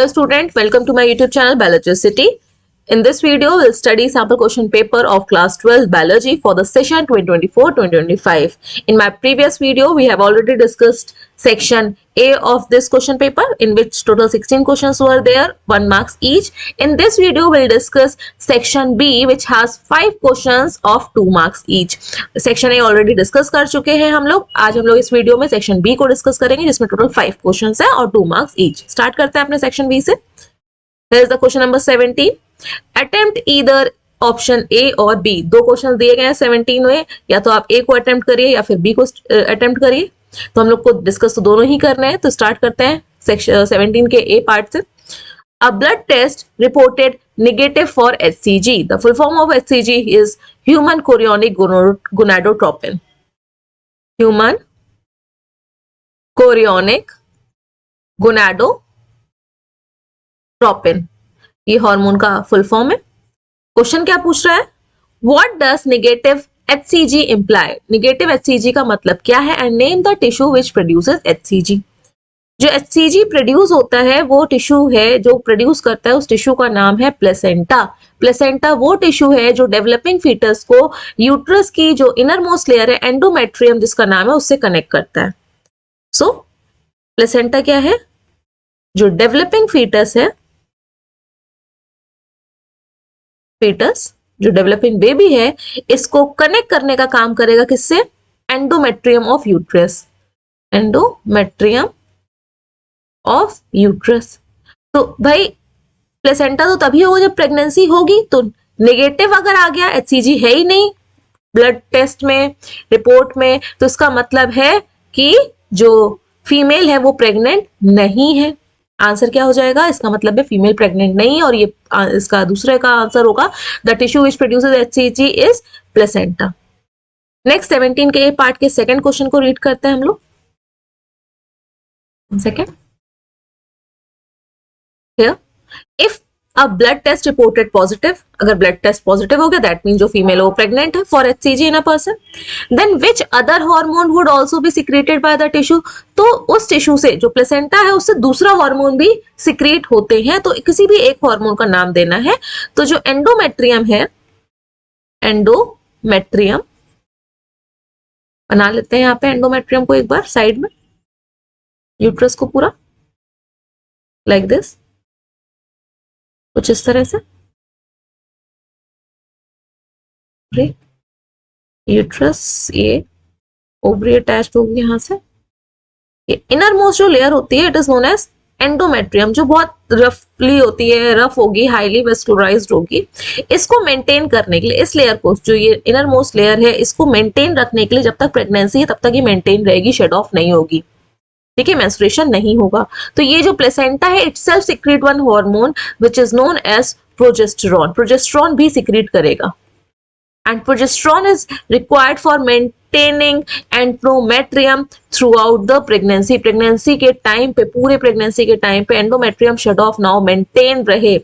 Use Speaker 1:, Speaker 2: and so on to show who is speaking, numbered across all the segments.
Speaker 1: Hello student, welcome to my YouTube channel Biologicity. In this video, we'll study sample question paper of class 12 biology for the session 2024-2025. In my previous video, we have already discussed section A of this question paper in which total 16 questions were there, 1 marks each. In this video, we'll discuss section B which has 5 questions of 2 marks each. Section A already discuss कर चुके हैं हम लोग. आज हम लोग इस video में section B को discuss करेंगे जिसमें total 5 questions है और 2 marks each. Start करते हैं अपने section B से. Here is the question number 17. Attempt either option A और B. दो क्वेश्चन दिए गए हैं 17 में, या तो आप A को अटेम्प्ट करिए या फिर B को अटेम्प्ट करिए. तो हम लोग को डिस्कस तो दोनों ही करने हैं. तो स्टार्ट करते हैं सेक्शन 17 के A पार्ट से. A blood test reported negative for HCG. The full form of HCG is human chorionic gonadotropin. Human chorionic gonadotropin. ये हार्मोन का फुल फॉर्म है. क्वेश्चन क्या पूछ रहा है? What does negative HCG imply? Negative HCG का मतलब क्या है? And name the tissue which produces HCG. जो HCG प्रोड्यूस होता है वो टिश्यू है जो प्रोड्यूस करता है, उस टिश्यू का नाम है प्लेसेंटा. प्लेसेंटा वो टिश्यू है जो डेवलपिंग फीटस को यूट्रस की जो इनर मोस्ट लेयर है एंडोमेट्रियम जिसका नाम है उससे कनेक्ट करता है. सो प्लेसेंटा क्या है? जो डेवलपिंग फीटस है, फीटस जो डेवलपिंग बेबी है, इसको कनेक्ट करने का काम करेगा किससे? Endometrium of uterus. Endometrium of uterus. तो भाई प्लेसेंटा तो तभी होगा जब प्रेगनेंसी होगी. तो नेगेटिव अगर आ गया, एचसीजी है ही नहीं ब्लड टेस्ट में, रिपोर्ट में, तो इसका मतलब है कि जो फीमेल है वो प्रेग्नेंट नहीं है. आंसर क्या हो जाएगा? इसका मतलब है फीमेल प्रेग्नेंट नहीं, और ये इसका दूसरे का आंसर होगा the tissue which produces HCG is placenta. Next 17 के ए पार्ट के सेकंड क्वेश्चन को रीड करते हैं हम लोग. Second, here if a blood test reported positive, अगर blood test positive हो गया that means जो female हो pregnant है for HCG in a person, then which other hormone would also be secreted by the tissue? तो उस tissue से जो प्लेसेंटा है उससे दूसरा हार्मोन भी सिक्रेट होते हैं. तो किसी भी एक हार्मोन का नाम देना है. तो जो एंडोमेट्रियम है, एंडोमेट्रियम बना लेते हैं यहाँ पे एंडोमेट्रियम को एक बार साइड में, यूट्रस को पूरा लाइक दिस, कुछ इस तरह से. यूट्रस, ये ओवरी अटैच्ड होगी यहाँ से. ये इनर मोस्ट जो लेयर होती है it is known as endometrium, जो बहुत रफली होती है, रफ होगी, हाईली वेस्कुलराइज्ड होगी. इसको मेंटेन करने के लिए, इस लेयर को, जो ये इनर मोस्ट लेयर है, इसको मेंटेन रखने के लिए जब तक प्रेगनेंसी है तब तक ये मेंटेन रहेगी, शेड ऑफ नहीं होगी. ठीक है, मेंस्ट्रुएशन नहीं होगा. तो ये जो प्लेसेंटा है itself secrete one hormone which is known as progesterone. Progesterone भी सिक्रीट करेगा. And progesterone is required for maintaining endometrium throughout the pregnancy. Pregnancy के टाइम पे, पूरे प्रेगनेंसी के टाइम पे endometrium shed off now maintain रहे.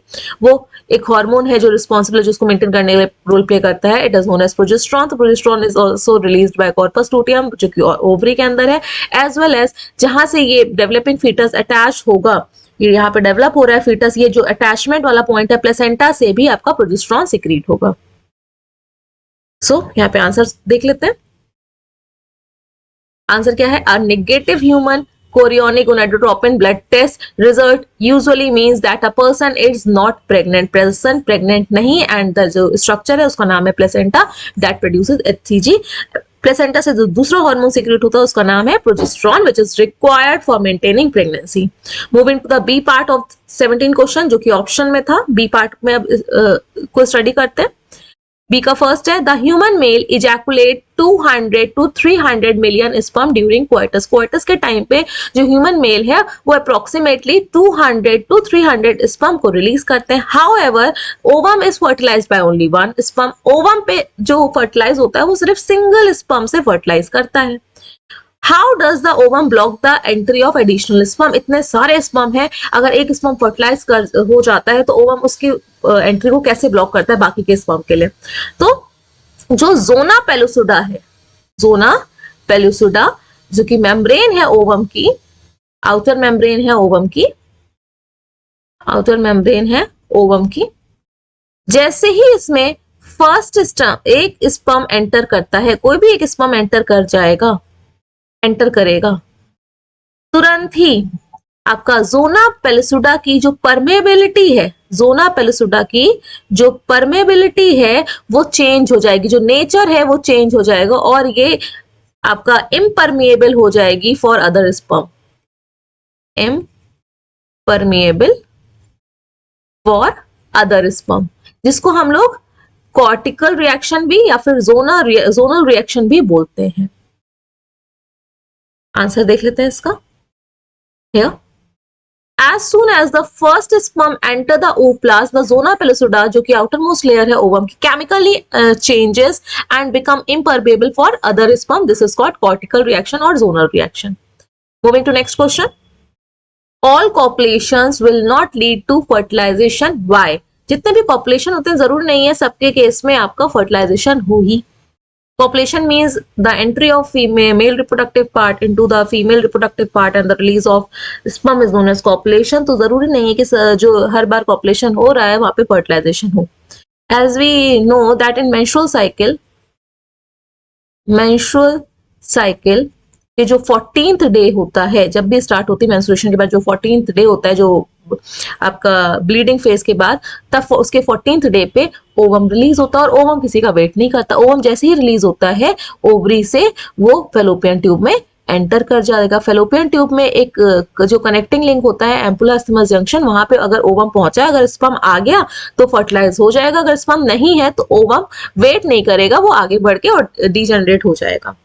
Speaker 1: वो एक हार्मोन है जो रिस्पॉन्सिबल है, जो उसको मेंटेन करने के रोल प्ले करता है. It is known as progesterone. तो progesterone is also released by corpus luteum जो कि ओवरी के अंदर है, एज वेल एज जहां से ये डेवलपिंग फीटस अटैच होगा, ये यहाँ पे डेवलप हो रहा है फीटस, ये जो अटैचमेंट वाला पॉइंट है प्लेसेंटा से भी आपका प्रोजेस्टेरॉन सिक्रीट होगा. सो यहाँ पे आंसर देख लेते हैं. आंसर क्या है? A negative human chorionic gonadotropin blood test result usually means that a person is not pregnant. person pregnant नहीं, and the जो structure है उसका नाम है placenta that produces HCG. Placenta से जो दूसरा हार्मोन सिक्रेट होता है उसका नाम है progesterone which is required for maintaining pregnancy. Moving to the B part of 17 question जो कि ऑप्शन में था. B पार्ट में अब को स्टडी करते हैं. बी का फर्स्ट है the human male ejaculate 200 to 300 million sperm during coitus. Coitus के टाइम पे जो ह्यूमन मेल है वो अप्रोक्सीमेटली 200 to 300 स्पर्म को रिलीज करते हैं. However ovum is fertilised by only one sperm. Ovum पे जो फर्टिलाइज होता है वो सिर्फ सिंगल स्पर्म से फर्टिलाइज करता है. How does the ovum block the entry of additional sperm. इतने सारे स्पर्म है, अगर एक स्पर्म फर्टिलाइज हो जाता है तो ओवम उसकी एंट्री को कैसे ब्लॉक करता है बाकी के स्पर्म के लिए? तो जो जोना पेलुसिडा है, जोना पेलुसिडा जो कि मेम्ब्रेन है ओवम की, आउटर मेम्ब्रेन है ओवम की, आउटर मेम्ब्रेन है ओवम की। जैसे ही इसमें फर्स्ट एक स्पर्म एंटर करता है, कोई भी एक स्पर्म एंटर करेगा, तुरंत ही आपका जोना पेलिसुडा की जो परमेबिलिटी है, जोना पेलिसुडा की जो परमेबिलिटी है वो चेंज हो जाएगी, जो नेचर है वो चेंज हो जाएगा और ये आपका इम्परमिएबल हो जाएगी for other sperm, impermeable for other sperm, जिसको हम लोग कॉर्टिकल रिएक्शन भी या फिर जोनल रिएक्शन भी बोलते हैं। आंसर देख लेते हैं इसका। Here, as soon as the first sperm enter the ooplast, the zona pellucida जो कि outermost layer है ovum की, chemically changes and become impermeable for other sperm. This is called cortical reaction or zonal reaction. Moving to next question. All copulations will not lead to fertilization. Why? जितने भी population होते हैं जरूर नहीं है सबके केस में आपका fertilization हो ही। Copulation means the entry of male reproductive part into the female reproductive part and the release of sperm is known as copulation. तो जरूरी नहीं है कि जो हर बार copulation हो रहा है वहां पे fertilization हो। As we know that in menstrual cycle ये जो 14th डे होता है, जब भी स्टार्ट होती है मेंस्ट्रुएशन के बाद जो 14th डे होता है, जो आपका ब्लीडिंग फेज के बाद, तब उसके 14th डे पे ओवम रिलीज होता है और ओवम किसी का वेट नहीं करता। ओवम जैसे ही रिलीज होता है ओवरी से वो फेलोपियन ट्यूब में एंटर कर जाएगा। फेलोपियन ट्यूब में एक जो कनेक्टिंग लिंक होता है एम्पुला इस्थमस जंक्शन, वहां पे अगर ओवम पहुंचा, अगर स्पर्म आ गया तो फर्टिलाइज हो जाएगा, अगर स्पर्म नहीं है तो ओवम वेट नहीं करेगा, वो आगे बढ़ के और डीजनरेट हो जाएगा।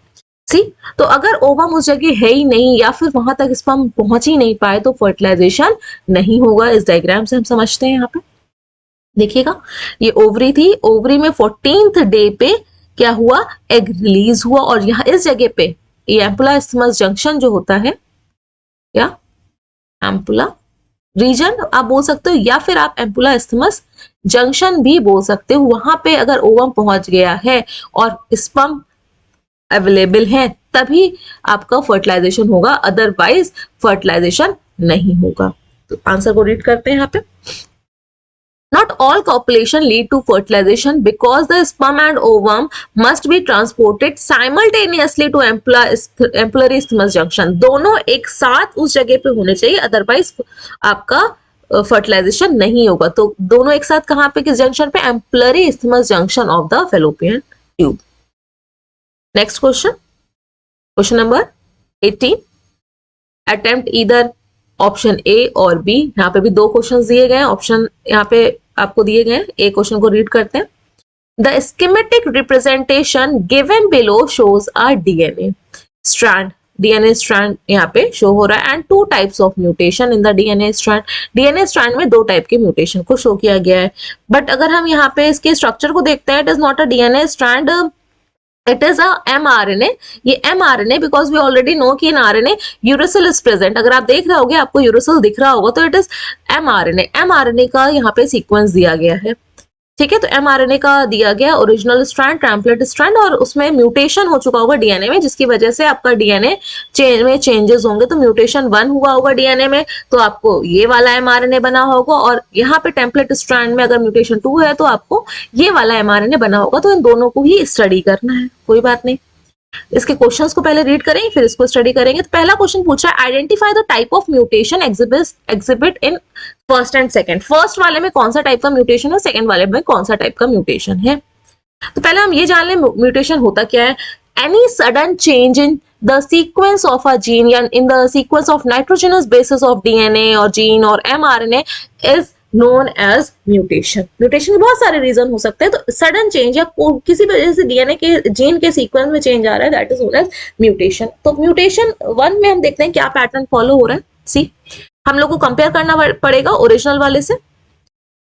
Speaker 1: सी, तो अगर ओवम उस जगह है ही नहीं या फिर वहां तक स्पर्म पहुंच ही नहीं पाए तो फर्टिलाइजेशन नहीं होगा। इस डायग्राम से हम समझते हैं। यहाँ पे देखिएगा, ये ओवरी थी, ओवरी में 14th डे पे क्या हुआ, एग रिलीज हुआ और यहाँ इस जगह पे ये एम्पुला इस्थमस जंक्शन जो होता है, क्या एम्पुला रीजन आप बोल सकते हो या फिर आप एम्पुला इस्थमस जंक्शन भी बोल सकते हो, वहां पे अगर ओवम पहुंच गया है और स्पर्म अवेलेबल है तभी आपका फर्टिलाइजेशन होगा, अदरवाइज फर्टिलाइजेशन नहीं होगा। तो आंसर को रीड करते हैं यहाँ पे। Not all copulation lead to fertilization because the sperm and ovum must be transported simultaneously to ampullary isthmus junction. दोनों एक साथ उस जगह पे होने चाहिए, अदरवाइज आपका फर्टिलाइजेशन नहीं होगा। तो दोनों एक साथ कहाँ पे, किस जंक्शन पे, ampullary isthmus junction of the fallopian tube. Next question, question number 18, attempt either option A और बी। यहाँ पे भी दो क्वेश्चन दिए गए हैं, ऑप्शन यहाँ पे आपको दिए गए हैं। ए क्वेश्चन को रीड करते हैं। The schematic representation given below shows a DNA strand, DNA strand यहाँ पे शो हो रहा है, and 2 types of mutation in the DNA strand. DNA strand में 2 टाइप के म्यूटेशन को शो किया गया है। बट अगर हम यहाँ पे इसके स्ट्रक्चर को देखते हैं, it is not a DNA strand, it is a mRNA। ये mRNA because we already know कि in RNA uracil is present। अगर आप देख रहे होगे, आपको यूरेसिल दिख रहा होगा, तो it is mRNA। mRNA का यहाँ पे सीक्वेंस दिया गया है, ठीक है। तो mRNA का दिया गया ओरिजिनल स्ट्रैंड, टेम्पलेट स्ट्रैंड, और उसमें म्यूटेशन हो चुका होगा डीएनए में, जिसकी वजह से आपका डीएनए में चेंजेस होंगे। तो म्यूटेशन 1 हुआ होगा डीएनए में, तो आपको ये वाला mRNA बना होगा, और यहाँ पे टेम्पलेट स्ट्रैंड में अगर म्यूटेशन 2 है तो आपको ये वाला mRNA बना होगा। तो इन दोनों को ही स्टडी करना है, कोई बात नहीं। इसके क्वेश्चंस को पहले रीड करेंगे फिर इसको स्टडी करेंगे। तो पहला क्वेश्चन पूछा है, identify the type of mutation exhibit in first and second. First वाले में कौन सा टाइप का म्यूटेशन है, सेकंड वाले में कौन सा टाइप का म्यूटेशन है। तो पहले हम ये जान लें म्यूटेशन होता क्या है। Any sudden change in the sequence of a gene या in the sequence of nitrogenous bases of DNA और gene और mRNA is known as mutation। Mutation के बहुत सारे रीजन हो सकते हैं, तो सडन चेंज या किसी वजह से डीएनए के जीन के सीक्वेंस में चेंज आ रहा है, that is known as mutation. तो म्यूटेशन 1 में हम देखते हैं क्या पैटर्न फॉलो हो रहा है। सी, हम लोग को कंपेयर करना पड़ेगा ओरिजिनल वाले से।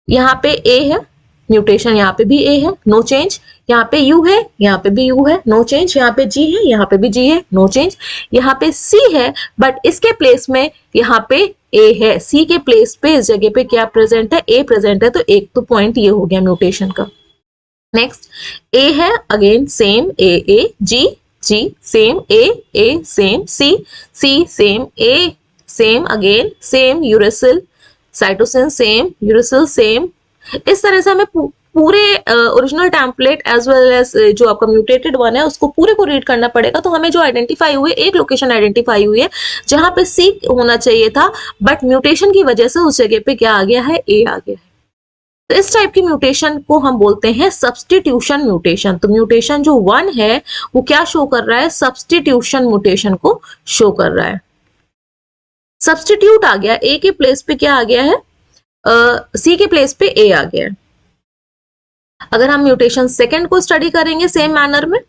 Speaker 1: यहाँ पे ए है म्यूटेशन, यहाँ पे भी ए है, नो चेंज। यहाँ पे यू है, यहाँ पे भी यू है, नो चेंज। यहाँ पे जी है, यहाँ पे भी जी है, नो चेंज। यहाँ पे सी है, बट इसके प्लेस में यहाँ पे ए है। सी के प्लेस पे इस जगह पे क्या प्रेजेंट है, ए प्रेजेंट है। तो एक तो पॉइंट ये हो गया म्यूटेशन का। नेक्स्ट, ए है, again same A, G same A same, C same A same, again same uracil cytosine same, uracil same. इस तरह से हमें पूरे original template as well as जो आपका म्यूटेटेड वन है उसको पूरे को रीड करना पड़ेगा। तो हमें जो आइडेंटिफाई हुई, एक लोकेशन आइडेंटिफाई हुई है जहां पे सी होना चाहिए था, बट म्यूटेशन की वजह से उस जगह पे क्या आ गया है, ए आ गया है। तो इस टाइप की म्यूटेशन को हम बोलते हैं सब्स्टिट्यूशन म्यूटेशन। तो म्यूटेशन जो 1 है वो क्या शो कर रहा है, सब्स्टिट्यूशन म्यूटेशन को शो कर रहा है। सब्स्टिट्यूट आ गया, ए के प्लेस पे क्या आ गया है, सी के प्लेस पे ए आ गया है। अगर हम म्यूटेशन सेकंड को स्टडी करेंगे सेम मैनर में,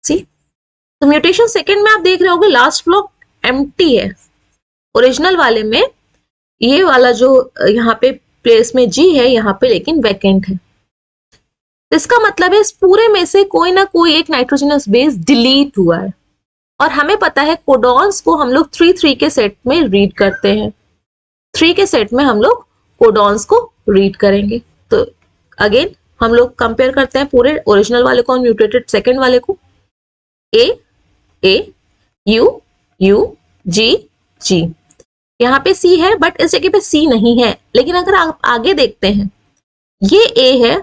Speaker 1: सी, तो म्यूटेशन सेकंड में आप देख रहे होगे लास्ट ब्लॉक एम्प्टी है। ओरिजिनल वाले में ये वाला जो यहाँ पे प्लेस में जी है, यहाँ पे लेकिन वैकेंट है। इसका मतलब है इस पूरे में से कोई ना कोई एक नाइट्रोजनस बेस डिलीट हुआ है। और हमें पता है कोडॉन्स को हम लोग 3-3 के सेट में रीड करते हैं। 3 के सेट में हम लोग कोडॉन्स को रीड करेंगे। तो अगेन हम लोग कंपेयर करते हैं पूरे ओरिजिनल वाले को और म्यूटेटेड सेकंड वाले को। ए यू यू जी जी, यहाँ पे सी है बट इस जगह पे सी नहीं है। लेकिन अगर आप आगे देखते हैं, ये ए है,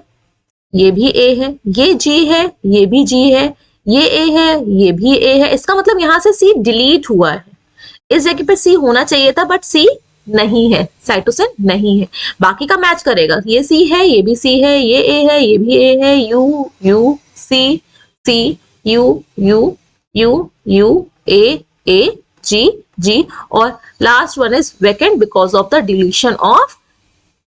Speaker 1: ये भी ए है, ये जी है, ये भी जी है, ये ए है, ये भी ए है। इसका मतलब यहाँ से सी डिलीट हुआ है। इस जगह पे सी होना चाहिए था बट सी नहीं है, साइटोसिन नहीं है। बाकी का मैच करेगा, ये सी है, ये भी सी है, ये ए है, ये भी ए है, U U C C, U U U U A G G, और last one is vacant because of the deletion of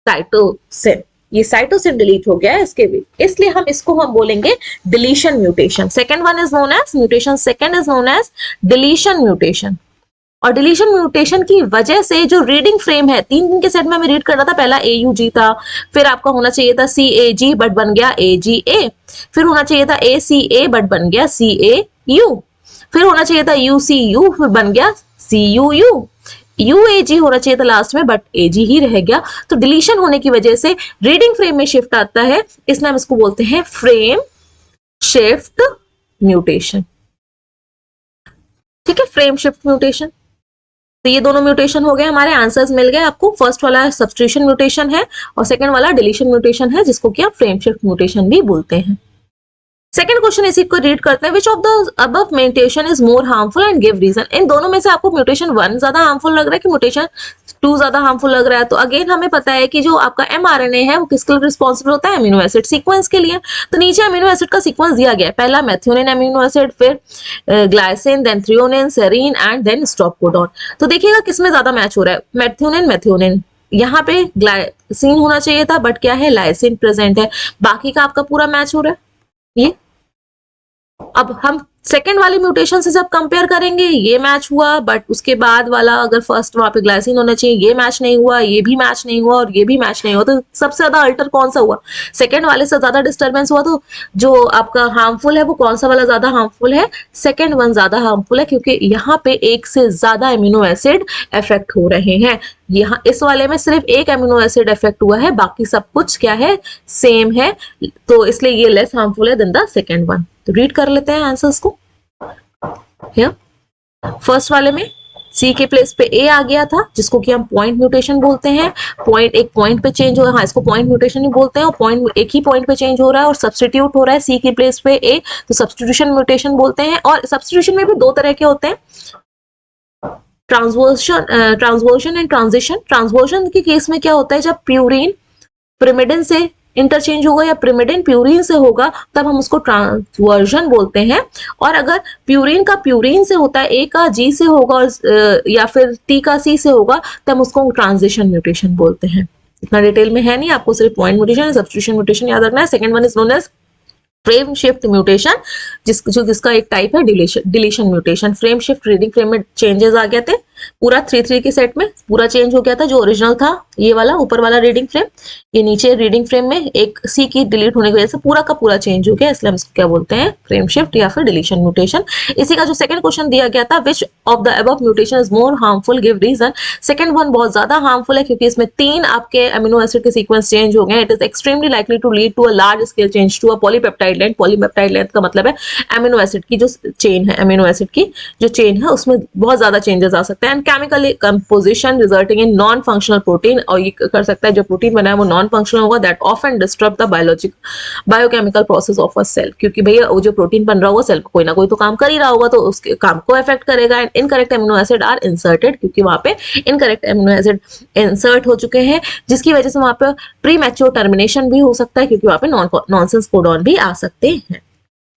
Speaker 1: cytosine. ये साइटोसिन डिलीट हो गया है इसके भी, इसलिए हम बोलेंगे deletion mutation. Second one is known as mutation, second is known as deletion mutation. और डिलीशन म्यूटेशन की वजह से जो रीडिंग फ्रेम है, 3 के सेट में हमें रीड करना था, पहला ए यू जी था, फिर आपका होना चाहिए था सी ए जी बट बन गया ए जी ए, फिर होना चाहिए था ए सी ए बट बन गया सी ए यू, फिर होना चाहिए था यू सी यू फिर बन गया सी यू यू, यू ए जी होना चाहिए था लास्ट में बट ए जी ही रह गया। तो डिलीशन होने की वजह से रीडिंग फ्रेम में शिफ्ट आता है, इसलिए हम इसको बोलते हैं फ्रेम शिफ्ट म्यूटेशन। ठीक है, फ्रेम शिफ्ट म्यूटेशन। तो ये दोनों म्यूटेशन हो गए, हमारे आंसर्स मिल गए आपको। फर्स्ट वाला सब्स्टिट्यूशन म्यूटेशन है और सेकंड वाला डिलीशन म्यूटेशन है, जिसको कि आप फ्रेम शिफ्ट म्यूटेशन भी बोलते हैं। सेकंड क्वेश्चन इसी को रीड करते हैं, which of the above mutation is more harmful and give reason. इन दोनों में से आपको म्यूटेशन 1 ज्यादा हार्मफुल लग रहा है कि म्यूटेशन 2 ज्यादा हार्मफुल लग रहा है। तो अगेन हमें पता है कि जो आपका mRNA है वो किसके लिए रिस्पॉन्सिबल होता है, अमीनो एसिड सीक्वेंस के लिए। तो नीचे अमीनो एसिड का सीक्वेंस दिया गया है, पहला मेथियोनिन अमीनो एसिड, फिर glycine, then threonine, serine and then stop codon. तो देखिएगा किसमें ज्यादा मैच हो रहा है, मेथियोनिन मेथियोनिन, यहाँ पे ग्लाइसिन होना चाहिए था बट क्या है, लाइसिन प्रेजेंट है। बाकी का आपका पूरा मैच हो रहा है ये। अब हम सेकेंड वाली म्यूटेशन से जब कंपेयर करेंगे, ये मैच हुआ बट उसके बाद वाला अगर फर्स्ट वहां पे ग्लाइसिन होना चाहिए, ये मैच नहीं हुआ, ये भी मैच नहीं हुआ और ये भी मैच नहीं हुआ। तो सबसे ज्यादा अल्टर कौन सा हुआ, सेकेंड वाले से ज्यादा डिस्टर्बेंस हुआ। तो जो आपका हार्मफुल है वो कौन सा वाला ज्यादा हार्मफुल है, सेकेंड वन ज्यादा हार्मफुल है, क्योंकि यहाँ पे एक से ज्यादा एमिनो एसिड इफेक्ट हो रहे हैं। यहाँ इस वाले में सिर्फ एक एमिनो एसिड इफेक्ट हुआ है, बाकी सब कुछ क्या है, सेम है। तो इसलिए ये लेस हार्मफुल है देन द सेकेंड वन। तो रीड कर लेते हैं आंसर्स को। फर्स्ट वाले में सी के प्लेस पे ए आ गया था, जिसको कि हम पॉइंट म्यूटेशन बोलते हैं। पॉइंट एक पॉइंट पे चेंज हो रहा है, हाँ इसको पॉइंट म्यूटेशन ही बोलते हैं। और पॉइंट एक ही पॉइंट पे चेंज हो रहा है और सब्स्टिट्यूट हो रहा है सी की प्लेस पे ए, तो सब्स्टिट्यूशन म्यूटेशन बोलते हैं। और सब्स्टिट्यूशन में भी 2 तरह के होते हैं, ट्रांसवर्जन एंड ट्रांजिशन। ट्रांसवर्जन के केस में क्या होता है, जब प्यूरिन पिरिमिडिन से इंटरचेंज होगा या पिरिमिडिन प्यूरिन से होगा तब हम उसको ट्रांसवर्जन बोलते हैं। और अगर प्यूरिन का प्यूरिन से होता है, ए का जी से होगा और या फिर टी का सी से होगा, तब हम उसको ट्रांजिशन म्यूटेशन बोलते हैं। इतना डिटेल में है नहीं, आपको सिर्फ पॉइंट म्यूटेशन, सब्स्टिट्यूशन म्यूटेशन याद रखना है। Second one is known as frame shift mutation, जिसका एक टाइप है deletion mutation. Frame shift, reading frame में चेंजेस आ गए थे, पूरा 3-3 के सेट में पूरा चेंज हो गया था। जो ओरिजिनल था ये वाला ऊपर वाला रीडिंग फ्रेम, ये नीचे रीडिंग फ्रेम में एक सी की डिलीट होने की वजह से पूरा का पूरा चेंज हो गया, इसलिए हम इसको क्या बोलते हैं, फ्रेम शिफ्ट या फिर डिलीशन म्यूटेशन। इसी का जो सेकंड क्वेश्चन दिया गया था, which of the above mutation is more harmful, give reason. Second one बहुत ज्यादा हार्मफुल है क्योंकि इसमें 3 आपके अमीनो एसिड के सीक्वेंस चेंज हो गए। It is extremely likely to lead to a large scale change to a polypeptide length. Polypeptide length का मतलब है अमीनो एसिड की जो चेन है, अमीनो एसिड की जो चेन है उसमें बहुत ज्यादा चेंजेस आ सकता है। And chemical composition resulting in non functional protein, और ये कर सकता है जो प्रोटीन बना है वो नॉन फंक्शनल होगा, that often disturb the biochemical process of a cell, क्योंकि भैया वो जो प्रोटीन बन रहा होगा सेल को कोई ना कोई तो काम कर ही रहा होगा, तो उसके काम को अफेक्ट करेगा। And incorrect amino acid are inserted, क्योंकि वहां पे इनकरेक्ट एमिनो एसिड इंसर्ट हो चुके हैं, जिसकी वजह से वहां पे प्री मैच्योर टर्मिनेशन भी हो सकता है, क्योंकि वहां पे नॉनसेंस कोडॉन भी आ सकते हैं।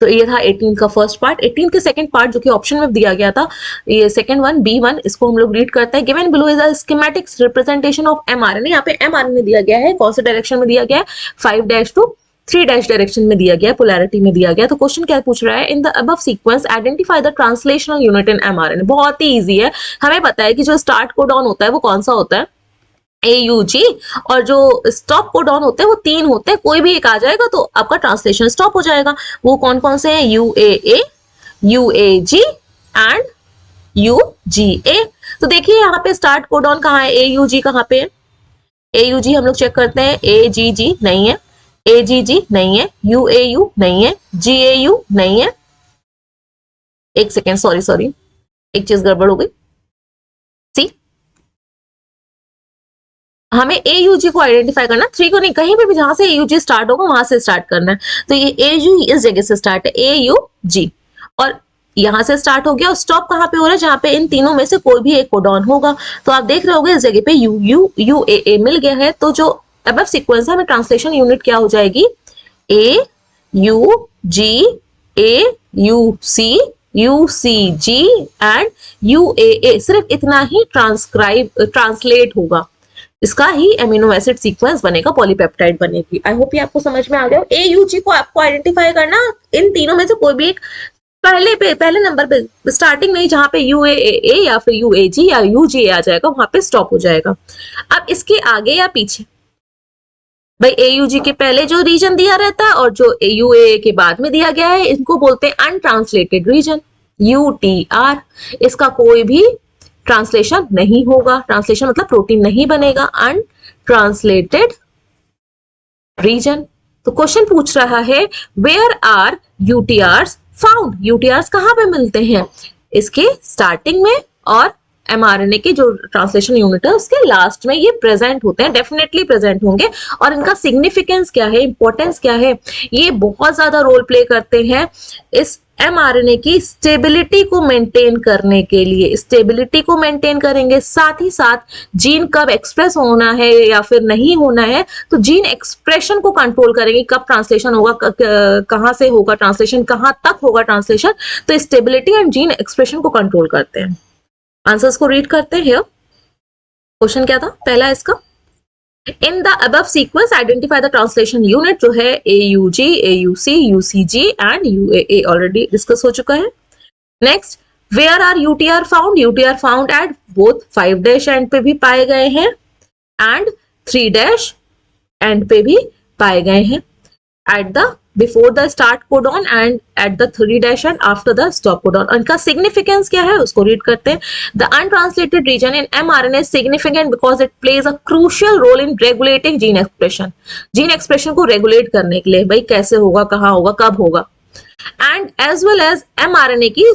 Speaker 1: तो ये था 18 का फर्स्ट पार्ट। 18 के सेकंड पार्ट जो कि ऑप्शन में दिया गया था, ये सेकंड वन B1, इसको हम लोग रीड करते हैं। Given below is a schematic representation of mRNA. यहाँ पे एमआरएनए दिया गया है, कौन से डायरेक्शन में दिया गया है, 5' to 3' डायरेक्शन में दिया गया है, पोलैरिटी में दिया गया है। तो क्वेश्चन क्या पूछ रहा है, इन the above sequence identify the translational unit in mRNA. बहुत ही इजी है, हमें पता है कि जो स्टार्ट कोडॉन होता है वो कौन सा होता है, AUG, और जो स्टॉप कोडॉन होते हैं वो 3 होते हैं, कोई भी एक आ जाएगा तो आपका ट्रांसलेशन स्टॉप हो जाएगा। वो कौन कौन से हैं, UAA, UAG एंड UGA। तो देखिए यहाँ पे स्टार्ट कोडॉन कहाँ है, AUG कहाँ पे है, AUG हम लोग चेक करते हैं, AGG नहीं है, AGG नहीं है, UAU नहीं है, GAU नहीं है। एक सेकेंड, सॉरी एक चीज गड़बड़ हो गई। सी, हमें AUG को आइडेंटिफाई करना, 3 को नहीं, कहीं पे भी जहां से AUG स्टार्ट होगा वहां से स्टार्ट करना है। तो ये AUG इस जगह से स्टार्ट है, AUG, और यहां से स्टार्ट हो गया, और स्टॉप कहां पे हो रहा है, जहां पे इन तीनों में से कोई भी एक कोडॉन होगा। तो आप देख रहे होगे इस जगह पे UAA मिल गया है। तो जो अबव सीक्वेंस है, हमें ट्रांसलेशन यूनिट क्या हो जाएगी, AUG, AUC, UCG and UAA। सिर्फ इतना ही ट्रांसलेट होगा, इसका ही एमिनो एसिड सीक्वेंस बनेगा, पॉलीपेप्टाइड बनेगी। आई होप ये आपको समझ में आ गया। AUG को आपको आइडेंटिफाई करना, इन तीनों में से कोई भी एक पहले नंबर पे स्टार्टिंग में जहां पे UAA या फिर UAG या UGA आ जाएगा वहां पे स्टॉप हो जाएगा। अब इसके आगे या पीछे, भाई AUG के पहले जो रीजन दिया रहता है और जो UAA के बाद में दिया गया है, इनको बोलते हैं अनट्रांसलेटेड रीजन, UTR। इसका कोई भी ट्रांसलेशन नहीं होगा, ट्रांसलेशन मतलब प्रोटीन नहीं बनेगा, अनट्रांसलेटेड रीजन। तो क्वेश्चन पूछ रहा है, where are UTRs found, UTRs कहां पे मिलते हैं, इसके स्टार्टिंग में और mRNA के जो ट्रांसलेशन यूनिट है उसके लास्ट में ये प्रेजेंट होते हैं, डेफिनेटली प्रेजेंट होंगे। और इनका सिग्निफिकेंस क्या है, इंपॉर्टेंस क्या है, ये बहुत ज्यादा रोल प्ले करते हैं इस mRNA की स्टेबिलिटी को मेंटेन करने के लिए। स्टेबिलिटी को मेंटेन करेंगे, साथ ही साथ जीन कब एक्सप्रेस होना है या फिर नहीं होना है, तो जीन एक्सप्रेशन को कंट्रोल करेंगे, कब ट्रांसलेशन होगा, कहां से होगा ट्रांसलेशन, कहां तक होगा ट्रांसलेशन। तो स्टेबिलिटी एंड जीन एक्सप्रेशन को कंट्रोल करते हैं। आंसर्स को रीड करते हैं। क्वेश्चन क्या था पहला इसका, in the above sequence identify the translation unit, जो है AUG, AUC, UCG and UAA, already discuss हो चुका है। Next, where are UTR found, UTR found at both 5' end पे भी पाए गए हैं एंड 3' एंड पे भी पाए गए हैं, at the before the start codon and at the 3' and after the stop codon. इनका सिग्निफिकेंस क्या है उसको रीड करते हैं। The untranslated region in mRNA is significant because it plays a crucial role in regulating gene expression, gene expression को regulate करने के लिए, भाई कैसे होगा, कहाँ होगा, कब होगा, and as well as mRNA की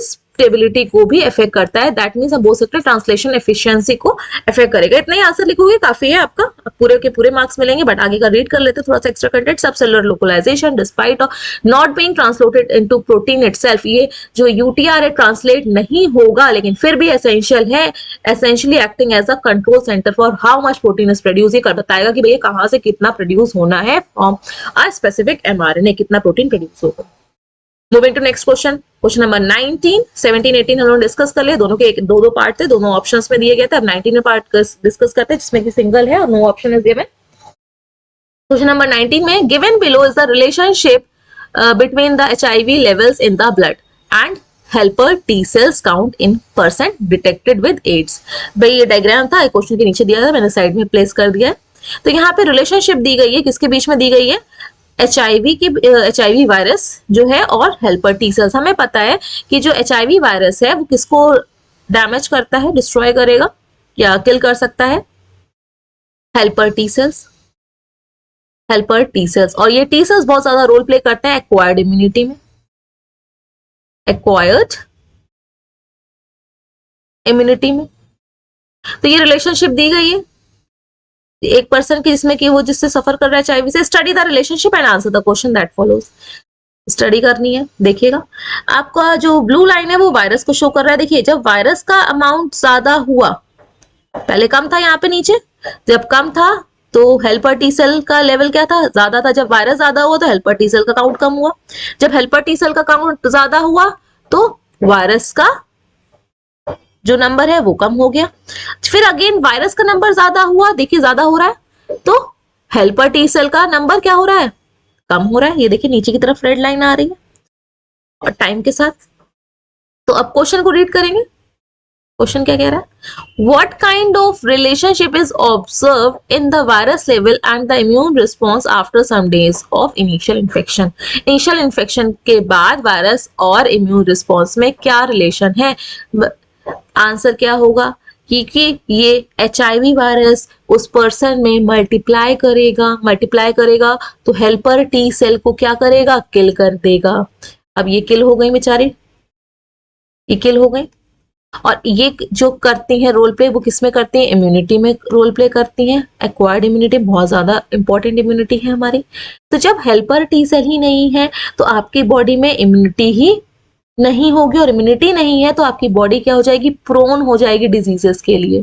Speaker 1: स्टेबिलिटी को भी इफेक्ट करता है। दैट मींस हम बोल सकते हैं ट्रांसलेशन एफिशिएंसी को इफेक्ट करेगा। इतना ही आंसर लिखोगे काफी है आपका, पूरे के पूरे मार्क्स मिलेंगे। बट आगे का रीड कर लेते हैं थोड़ा सा extra content. Sub cellular localization despite of not being translated into protein itself, ये जो UTR है ट्रांसलेट नहीं होगा लेकिन फिर भी एसेंशियल है, essentially acting as a control centre for how much protein is produce. ये बताएगा कि भैया कहां से कितना प्रोड्यूस होना है फ्रॉम अ स्पेसिफिक mRNA, कितना प्रोटीन प्रोड्यूस होगा। Moving to next question, question number 19, 17, 18 हम लोग डिस्कस कर लिए, दोनों के दो पार्ट थे, दोनों ऑप्शंस में दिए गए थे। अब 19 में पार्ट डिस्कस करते हैं जिसमें कि सिंगल है और no option is given. Question number 19 में, given below is the relationship between the HIV levels in the blood and helper T cells count in percent detected with AIDS. भाई ये diagram था, क्वेश्चन के नीचे दिया था, मैंने साइड में प्लेस कर दिया है। तो यहाँ पे रिलेशनशिप दी गई है, किसके बीच में दी गई है, HIV वायरस जो है और हेल्पर T cells। हमें पता है कि जो HIV वायरस है वो किसको डैमेज करता है, डिस्ट्रॉय करेगा या किल कर सकता है, helper T cells, helper T cells। और ये T cells बहुत ज्यादा रोल प्ले करते हैं एक्वायर्ड इम्यूनिटी में, एक्वायर्ड इम्यूनिटी में। तो ये रिलेशनशिप दी गई है एक पर्सन की जिसमें कि वो जिससे सफर कर रहा है एचआईवी से। Study the relationship and answer the question that follows. Study करनी है। देखिएगा आपका जो ब्लू लाइन है वो वायरस को शो कर रहा है। देखिए जब वायरस का अमाउंट ज्यादा हुआ, पहले कम था यहाँ पे नीचे, जब कम था तो हेल्पर टी सेल का लेवल क्या था, ज्यादा था। जब वायरस ज्यादा हुआ तो हेल्पर टी सेल का काउंट कम हुआ। जब हेल्पर टी सेल का काउंट ज्यादा हुआ तो वायरस का जो नंबर है वो कम हो गया। फिर अगेन वायरस का नंबर ज्यादा हुआ, देखिए ज्यादा हो रहा है, तो हेल्पर टी सेल का नंबर क्या हो रहा है, कम हो रहा है। ये देखिए नीचे की तरफ रेड लाइन आ रही है और टाइम के साथ। तो अब क्वेश्चन को रीड करेंगे। क्वेश्चन क्या कह रहा है, what kind of relationship is observe in the virus level and the immune response after some days of initial infection. Initial infection के बाद वायरस और इम्यून रिस्पॉन्स में क्या रिलेशन है। आंसर क्या होगा, क्योंकि ये एचआईवी वायरस उस पर्सन में मल्टीप्लाई करेगा तो हेल्पर टी सेल को क्या करेगा, किल कर देगा। अब ये किल हो गई बेचारी, ये किल हो गई। और ये जो करती हैं रोल प्ले, वो किसमें करती हैं, इम्यूनिटी में रोल प्ले करती हैं। एक्वायर्ड इम्यूनिटी बहुत ज्यादा इंपॉर्टेंट इम्यूनिटी है हमारी। तो जब हेल्पर टी सेल ही नहीं है तो आपकी बॉडी में इम्यूनिटी ही नहीं होगी, और इम्यूनिटी नहीं है तो आपकी बॉडी क्या हो जाएगी, प्रोन हो जाएगी डिजीजेस के लिए,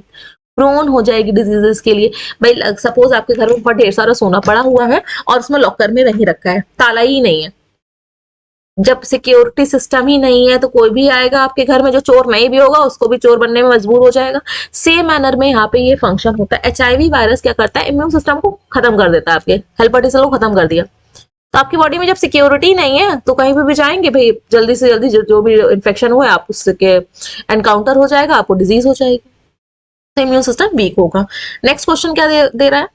Speaker 1: प्रोन हो जाएगी डिजीजेस के लिए। भाई सपोज आपके घर में बहुत ढेर सारा सोना पड़ा हुआ है और उसमें लॉकर में नहीं रखा है, ताला ही नहीं है। जब सिक्योरिटी सिस्टम ही नहीं है तो कोई भी आएगा आपके घर में, जो चोर नहीं भी होगा उसको भी चोर बनने में मजबूर हो जाएगा। सेम मैनर में यहाँ पे ये फंक्शन होता है। एचआईवी वायरस क्या करता है, इम्यून सिस्टम को खत्म कर देता है, आपके हेल्पर टी सेल को खत्म कर दिया। तो आपकी बॉडी में जब सिक्योरिटी नहीं है तो कहीं पे भी जाएंगे भाई, जल्दी से जल्दी जो भी इन्फेक्शन हुआ है आप उसके एनकाउंटर हो जाएगा, आपको डिजीज हो जाएगी, तो इम्यून सिस्टम वीक होगा। नेक्स्ट क्वेश्चन क्या दे रहा है,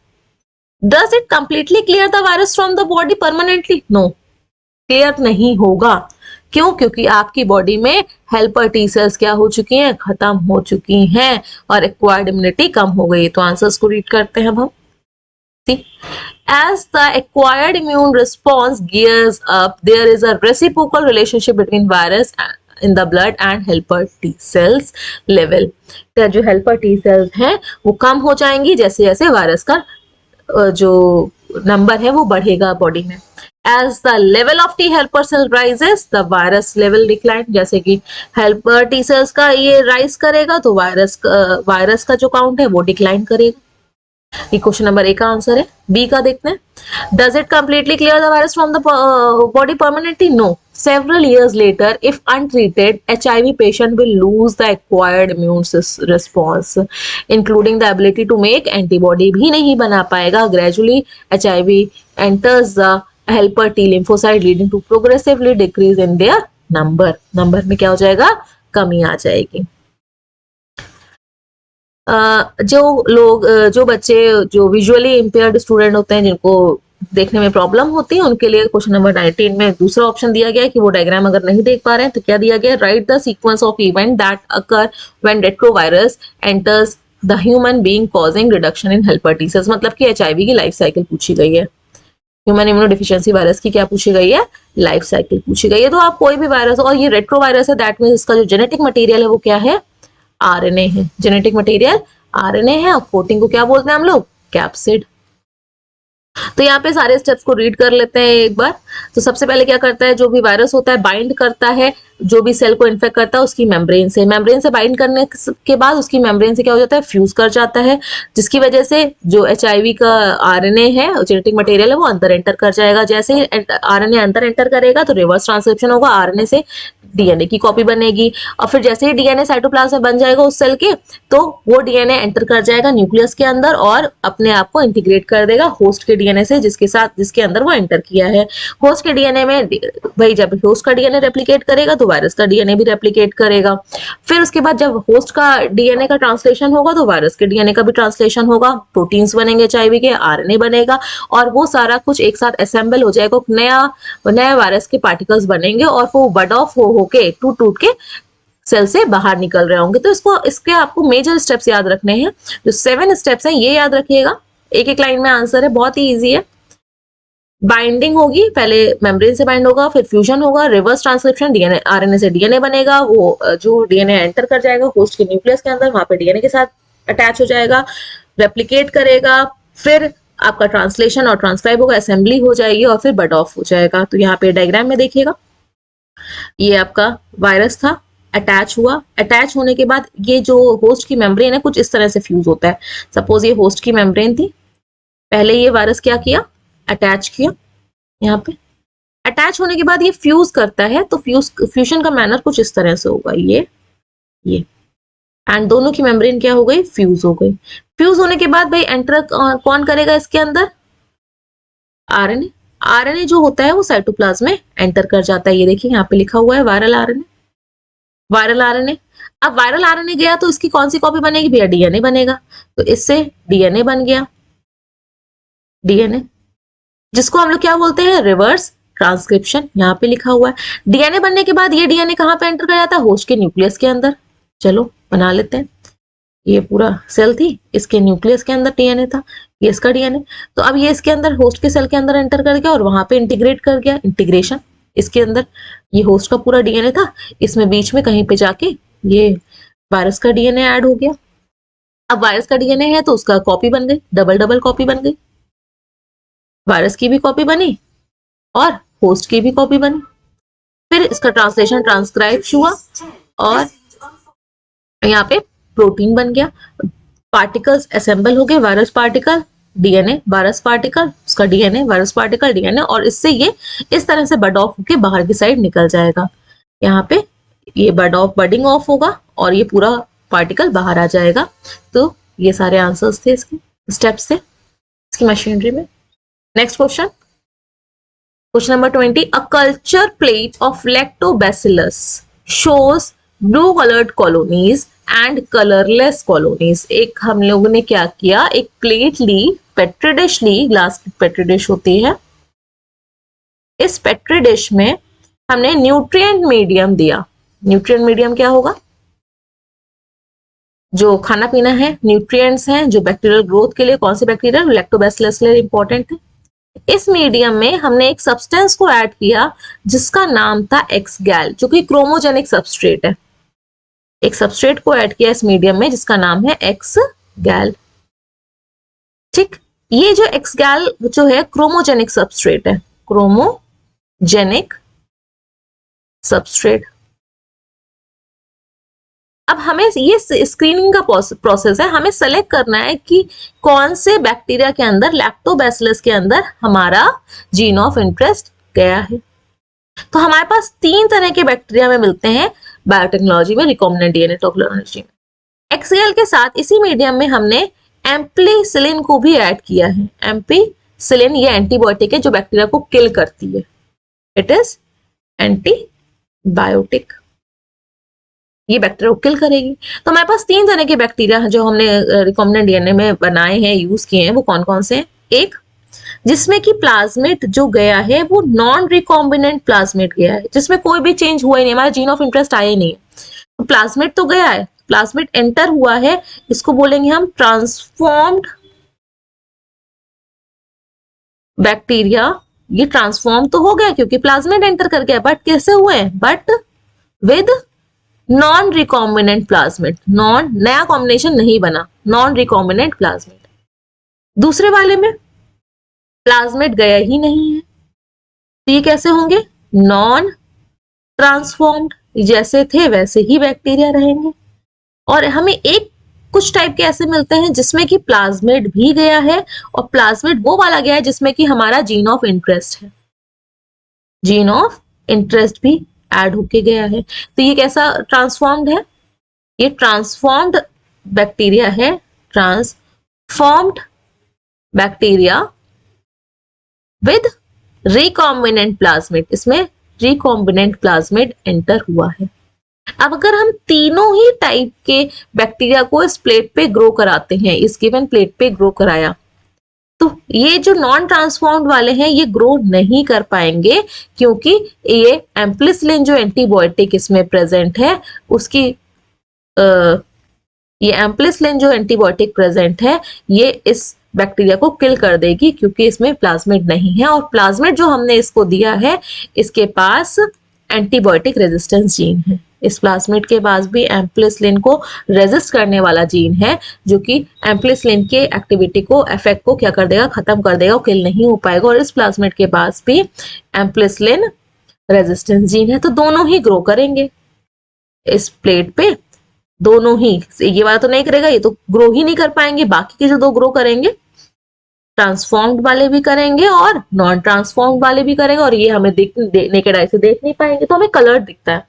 Speaker 1: does it completely clear the virus from the body permanently. No, clear नहीं होगा। क्यों, क्योंकि आपकी बॉडी में हेल्पर टी सेल्स क्या हो चुकी हैं, खत्म हो चुकी हैं और एक्वायर्ड इम्यूनिटी कम हो गई। तो आंसर्स को रीड करते हैं अब हम। As the acquired immune response gears up, there is a reciprocal relationship between virus in the blood and helper T cells level. जो helper T cells हैं वो कम हो जाएंगी जैसे जैसे वायरस का जो नंबर है वो बढ़ेगा बॉडी में। As the level of T helper cell rises, the virus level decline. जैसे कि helper T cells का ये राइज करेगा तो वायरस का जो काउंट है वो डिक्लाइन करेगा। ये क्वेश्चन नंबर ए का आंसर है। बी का देखते हैं, does it completely clear the virus from the body permanently. No, several years later if untreated HIV patient will lose the acquired immune response including the ability to make antibody भी नहीं बना पाएगा। gradually HIV enters the helper T lymphocyte leading to progressively decrease in their number में क्या हो जाएगा, कमी आ जाएगी। जो बच्चे जो विजुअली इम्पेयर्ड स्टूडेंट होते हैं, जिनको देखने में प्रॉब्लम होती है, उनके लिए क्वेश्चन नंबर 19 में दूसरा ऑप्शन दिया गया है कि वो डायग्राम अगर नहीं देख पा रहे हैं तो क्या दिया गया, right the sequence of event that occur when retrovirus enters the human being causing reduction in helper T cells. मतलब कि एचआईवी की लाइफ साइकिल पूछी गई है, ह्यूमन इम्यूनोडेफिशिएंसी वायरस की क्या पूछी गई है, लाइफ साइकिल पूछी गई है। तो आप कोई भी वायरस, और ये रेट्रोवायरस है, दैट मीन्स इसका जो जेनेटिक मटेरियल है वो क्या है, आरएनए है। जेनेटिक मटेरियल आरएनए है और कोटिंग को क्या बोलते हैं हम लोग, कैप्सिड। तो यहाँ पे सारे स्टेप्स को रीड कर लेते हैं एक बार। तो सबसे पहले क्या करता है, जो भी वायरस होता है बाइंड करता है जो भी सेल को इन्फेक्ट करता है उसकी मेम्ब्रेन से बाइंड करने के बाद उसकी मेम्ब्रेन से क्या हो जाता है, फ्यूज कर जाता है, जिसकी वजह से जो एचआईवी का आरएनए है, जेनेटिक मटेरियल है, वो अंदर एंटर कर जाएगा। जैसे ही आरएनए अंदर एंटर करेगा तो रिवर्स ट्रांसक्रिप्शन होगा, आरएनए से डीएनए की कॉपी बनेगी, और फिर जैसे ही डीएनए साइटोप्लाज्म में बन जाएगा उस सेल के, तो वो डीएनए एंटर कर जाएगा न्यूक्लियस के अंदर और अपने आप को इंटीग्रेट कर देगा होस्ट के डीएनए से, जिसके अंदर वो एंटर किया है। होस्ट के डीएनए में भाई जब होस्ट का डीएनए रेप्लिकेट करेगा तो वायरस का डीएनए भी रेप्लिकेट करेगा। फिर उसके बाद जब होस्ट का डीएनए का ट्रांसलेशन होगा तो वायरस के डीएनए का भी ट्रांसलेशन होगा, प्रोटीन्स बनेंगे एचआईवी के, आरएनए बनेगा, और वो सारा कुछ एक साथ असेंबल हो जाएगा, नया वायरस के पार्टिकल्स बनेंगे और वो बड ऑफ होके टूट के सेल से बाहर निकल रहे होंगे। तो इसके आपको मेजर स्टेप्स याद रखने हैं, जो 7 स्टेप्स हैं ये याद रखिएगा। एक एक लाइन में आंसर है, बहुत ही इजी है। बाइंडिंग होगी, पहले मेम्ब्रेन से बाइंड होगा, फिर फ्यूजन होगा, रिवर्स ट्रांसक्रिप्शन, डीएनए आरएनए से डीएनए बनेगा, वो जो डीएनए एंटर कर जाएगा होस्ट के न्यूक्लियस के अंदर, वहां पे डीएनए के साथ अटैच हो जाएगा, रेप्लिकेट करेगा, फिर आपका ट्रांसलेशन और ट्रांसक्राइब होगा, असेंबली हो जाएगी और फिर बट ऑफ हो जाएगा। तो यहाँ पे डायग्राम में देखिएगा, ये आपका वायरस था, अटैच हुआ, अटैच होने के बाद ये जो होस्ट की मेम्ब्रेन है कुछ इस तरह से फ्यूज होता है। सपोज ये होस्ट की मेम्ब्रेन थी, पहले ये वायरस क्या किया, अटैच किया, यहाँ पे अटैच होने के बाद ये फ्यूज करता है, तो फ्यूजन का मैनर कुछ इस तरह से होगा, ये एंड दोनों की मेम्ब्रेन क्या हो गई, फ्यूज हो गई। फ्यूज होने के बाद भाई एंटर कौन करेगा इसके अंदर, आरएनए। आरएनए जो होता है वो साइटोप्लाज्म में एंटर कर जाता है, ये देखिए यहाँ पे लिखा हुआ है वायरल आरएनए, वायरल आरएनए। अब वायरल आरएनए गया तो इसकी कौन सी कॉपी बनेगी भैया, डीएनए बनेगा, तो इससे डीएनए बन गया, डीएनए जिसको हम लोग क्या बोलते हैं, रिवर्स ट्रांसक्रिप्शन, यहाँ पे लिखा हुआ है। डीएनए बनने के बाद ये डीएनए कहाँ पे एंटर कर जाता है, होस्ट के न्यूक्लियस के अंदर। चलो बना लेते हैं, ये पूरा सेल थी, इसके न्यूक्लियस के अंदर डीएनए था, ये इसका डीएनए, तो अब ये इसके अंदर होस्ट के सेल के अंदर एंटर कर गया और वहां पे इंटीग्रेट कर गया, इंटीग्रेशन। इसके अंदर ये होस्ट का पूरा डीएनए था, इसमें बीच में कहीं पे जाके ये वायरस का डीएनए ऐड हो गया। अब वायरस का डीएनए है तो उसका कॉपी बन गई, डबल डबल कॉपी बन गई, वायरस की भी कॉपी बनी और होस्ट की भी कॉपी बनी। फिर इसका ट्रांसलेशन ट्रांसक्राइब हुआ और यहाँ पे प्रोटीन बन गया, पार्टिकल्स असेंबल हो गए, virus particle, DNA, virus particle, उसका डीएनए, वायरस पार्टिकल, डीएनए, और इससे ये इस तरह से बड ऑफ होके बाहर की साइड निकल जाएगा। यहाँ पे ये बडिंग ऑफ होगा और ये पूरा पार्टिकल बाहर आ जाएगा। तो ये सारे आंसर्स थे इसके स्टेप्स थे इसकी मशीनरी में। Next question, question number 20, a culture plate of lactobacillus shows blue coloured colonies and colourless colonies. एक हम लोगों ने क्या किया, एक प्लेट ली, पेट्री डिश ली, ग्लास की पेट्री डिश होती है, इस पेट्री डिश में हमने न्यूट्रिएंट मीडियम दिया। न्यूट्रिएंट मीडियम क्या होगा, जो खाना पीना है, न्यूट्रिएंट्स हैं जो बैक्टीरियल ग्रोथ के लिए, कौन से बैक्टीरिया, लैक्टोबैसिलस के लिए इंपॉर्टेंट है। इस मीडियम में हमने एक सब्सटेंस को ऐड किया जिसका नाम था एक्स गैल, जो कि क्रोमोजेनिक सबस्ट्रेट है। एक सबस्ट्रेट को ऐड किया इस मीडियम में जिसका नाम है एक्स गैल। ठीक, ये जो एक्स गैल जो है क्रोमोजेनिक सबस्ट्रेट है, क्रोमोजेनिक सबस्ट्रेट। अब हमें ये स्क्रीनिंग का प्रोसेस है, हमें सेलेक्ट करना है कि कौन से बैक्टीरिया के अंदर, लैक्टोबैसिलस के अंदर हमारा जीन ऑफ इंटरेस्ट गया है। तो हमारे पास 3 तरह के बैक्टीरिया में मिलते हैं बायोटेक्नोलॉजी में, रिकॉम्बिनेंट डीएनए टोपोलॉजी में। एक्सएल के साथ इसी मीडियम में हमने एम्पलीसिलिन को भी ऐड किया है। एम्पलीसिलिन ये एंटीबायोटिक है जो बैक्टीरिया को किल करती है, इट इज एंटीबायोटिक, ये बैक्टीरिया को किल करेगी। तो हमारे पास 3 तरह के बैक्टीरिया जो हमने रिकॉम्बिनेंट डीएनए में बनाए हैं, यूज किए हैं, वो कौन कौन से हैं। एक जिसमें कि प्लाज्मिड जो गया है वो नॉन रिकॉम्बिनेंट प्लाज्मिड गया है, जिसमें कोई भी चेंज हुआ ही नहीं, हमारा जीन ऑफ इंटरेस्ट आया ही नहीं है। तो प्लाज्मिड तो गया है, प्लाज्मिड एंटर हुआ है, इसको बोलेंगे हम ट्रांसफॉर्म्ड बैक्टीरिया। ये ट्रांसफॉर्म तो हो गया क्योंकि प्लाज्मिड एंटर कर गया, बट कैसे हुए हैं, but with non recombinant plasmid, non, नया कॉम्बिनेशन नहीं बना, नॉन रिकॉम्बिनेंट प्लाज्मिड। दूसरे वाले में प्लाज्मिड गया ही नहीं है, तो ये कैसे होंगे, नॉन ट्रांसफॉर्म्ड, जैसे थे वैसे ही बैक्टीरिया रहेंगे। और हमें एक कुछ टाइप के ऐसे मिलते हैं जिसमें कि प्लाज्मिड भी गया है, और प्लाज्मिड वो वाला गया है जिसमें कि हमारा जीन ऑफ इंटरेस्ट है, जीन ऑफ इंटरेस्ट भी ऐड होके गया है। तो ये कैसा ट्रांसफॉर्म्ड है, ये ट्रांसफॉर्म्ड बैक्टीरिया है, transformed bacteria with recombinant plasmid, इसमें रिकॉम्बिनेंट प्लाज्मिड एंटर हुआ है। अब अगर हम तीनों ही टाइप के बैक्टीरिया को इस प्लेट पे ग्रो कराते हैं, इस गिवन प्लेट पे ग्रो कराया, तो ये जो नॉन ट्रांसफॉर्म्ड वाले हैं ये ग्रो नहीं कर पाएंगे, क्योंकि ये एम्पलीसिलिन जो एंटीबायोटिक इसमें प्रेजेंट है उसकी ये एम्पलीसिलिन जो एंटीबायोटिक प्रेजेंट है ये इस बैक्टीरिया को किल कर देगी, क्योंकि इसमें प्लाज्मिड नहीं है, और प्लाज्मिड जो हमने इसको दिया है इसके पास एंटीबायोटिक रेजिस्टेंस जीन है। इस प्लाज्मिड के पास भी एम्पलिसिलिन को रेजिस्ट करने वाला जीन है, जो कि एम्पलिसिलिन के एक्टिविटी को, इफेक्ट को क्या कर देगा, खत्म कर देगा, किल नहीं हो पाएगा। और इस प्लाज्मिड के पास भी एम्पलिसिलिन रेजिस्टेंस जीन है, तो दोनों ही ग्रो करेंगे इस प्लेट पे, दोनों ही। ये वाला तो नहीं करेगा, ये तो ग्रो ही नहीं कर पाएंगे, बाकी के जो दो ग्रो करेंगे, ट्रांसफॉर्म्ड वाले भी करेंगे और नॉन ट्रांसफॉर्म्ड वाले भी करेंगे। और ये हमें नेकेड आई से देख नहीं पाएंगे, तो हमें कलर दिखता है।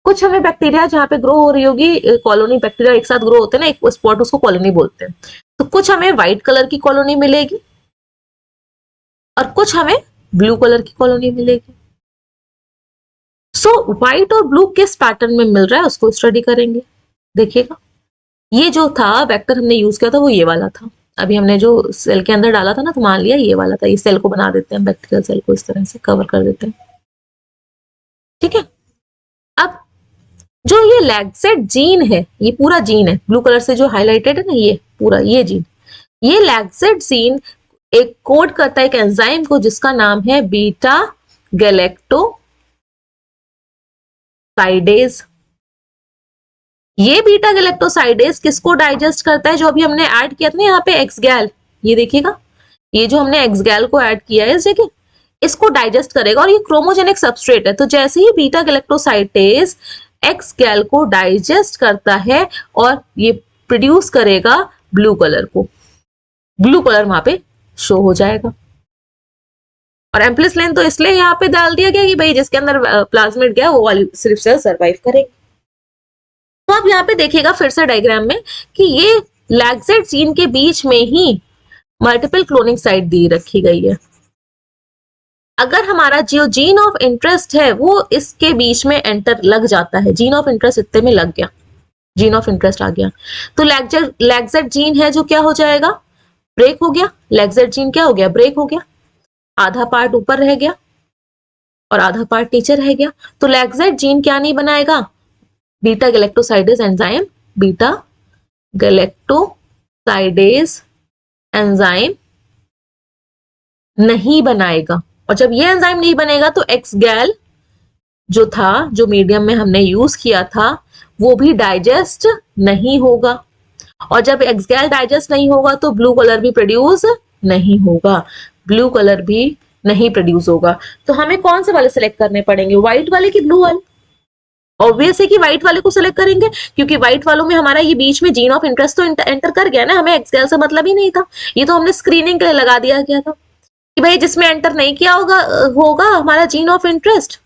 Speaker 1: कुछ हमें बैक्टीरिया जहाँ पे ग्रो हो रही होगी, कॉलोनी बैक्टीरिया एक साथ ग्रो होते हैं ना, एक स्पॉट, उसको कॉलोनी बोलते हैं। तो कुछ हमें व्हाइट कलर की कॉलोनी मिलेगी और कुछ हमें ब्लू कलर की कॉलोनी मिलेगी। सो व्हाइट और ब्लू किस पैटर्न में मिल रहा है उसको स्टडी करेंगे। देखिएगा, ये जो था वेक्टर हमने यूज किया था वो ये वाला था। अभी हमने जो सेल के अंदर डाला था ना, तो मान लिया ये वाला था। इस सेल को बना देते हैं, बैक्टीरियल सेल को इस तरह से कवर कर देते हैं, ठीक है। अब जो ये लैक्सेट जीन है, ये पूरा जीन है, ब्लू कलर से जो हाईलाइटेड है ना, ये पूरा ये जीन, ये लैक्सेट जीन एक कोड करता है एक एंजाइम को जिसका नाम है बीटा गैलेक्टोसाइडेज। ये बीटा गैलेक्टोसाइडेज किसको डाइजेस्ट करता है, जो अभी हमने ऐड किया था ना यहाँ पे एक्सगैल, ये देखिएगा, ये जो हमने एक्सगैल को ऐड किया है इस जगह, इसको डाइजेस्ट करेगा। और ये क्रोमोजेनिक सबस्ट्रेट है, तो जैसे ही बीटा गैलेक्टोसाइडेज एक्सगैल को डाइजेस्ट करता है और ये प्रोड्यूस करेगा ब्लू कलर को, ब्लू कलर वहां पे शो हो जाएगा। और एम्पलिसिलिन तो इसलिए यहाँ पे डाल दिया गया कि भाई जिसके अंदर प्लाज्मिड गया वो वाली सिर्फ सेल सर्वाइव करेगी। तो आप यहाँ पे देखिएगा फिर से डायग्राम में कि ये लैक्सेट जीन के बीच में ही मल्टीपल क्लोनिंग साइट दी रखी गई है। अगर हमारा जो जीन ऑफ इंटरेस्ट है वो इसके बीच में एंटर लग जाता है, जीन ऑफ इंटरेस्ट इतने में लग गया, जीन ऑफ इंटरेस्ट आ गया, तो लैक्सेट जीन है जो क्या हो जाएगा, ब्रेक हो गया। लैक्सेट जीन क्या हो गया, ब्रेक हो गया, आधा पार्ट ऊपर रह गया और आधा पार्ट नीचे रह गया। तो लैक्सेट जीन क्या नहीं बनाएगा, beta galactosidase enzyme, beta galactosidase enzyme नहीं बनाएगा। और जब ये एंजाइम नहीं बनेगा तो एक्सगैल जो था, जो मीडियम में हमने यूज किया था, वो भी डाइजेस्ट नहीं होगा। और जब एक्सगैल डाइजेस्ट नहीं होगा तो ब्लू कलर भी प्रोड्यूस नहीं होगा, ब्लू कलर भी नहीं प्रोड्यूस होगा। तो हमें कौन से वाले सिलेक्ट करने पड़ेंगे, व्हाइट वाले कि ब्लू वाले? ऑब्वियस है कि व्हाइट वाले को सिलेक्ट करेंगे, क्योंकि व्हाइट वालों में हमारा ये बीच में जीन ऑफ इंटरेस्ट तो एंटर कर गया ना, हमें एक्सगैल से मतलब ही नहीं था, ये तो हमने स्क्रीनिंग के लिए लगा दिया गया था कि भाई जिसमें एंटर नहीं किया होगा हमारा जीन ऑफ इंटरेस्ट,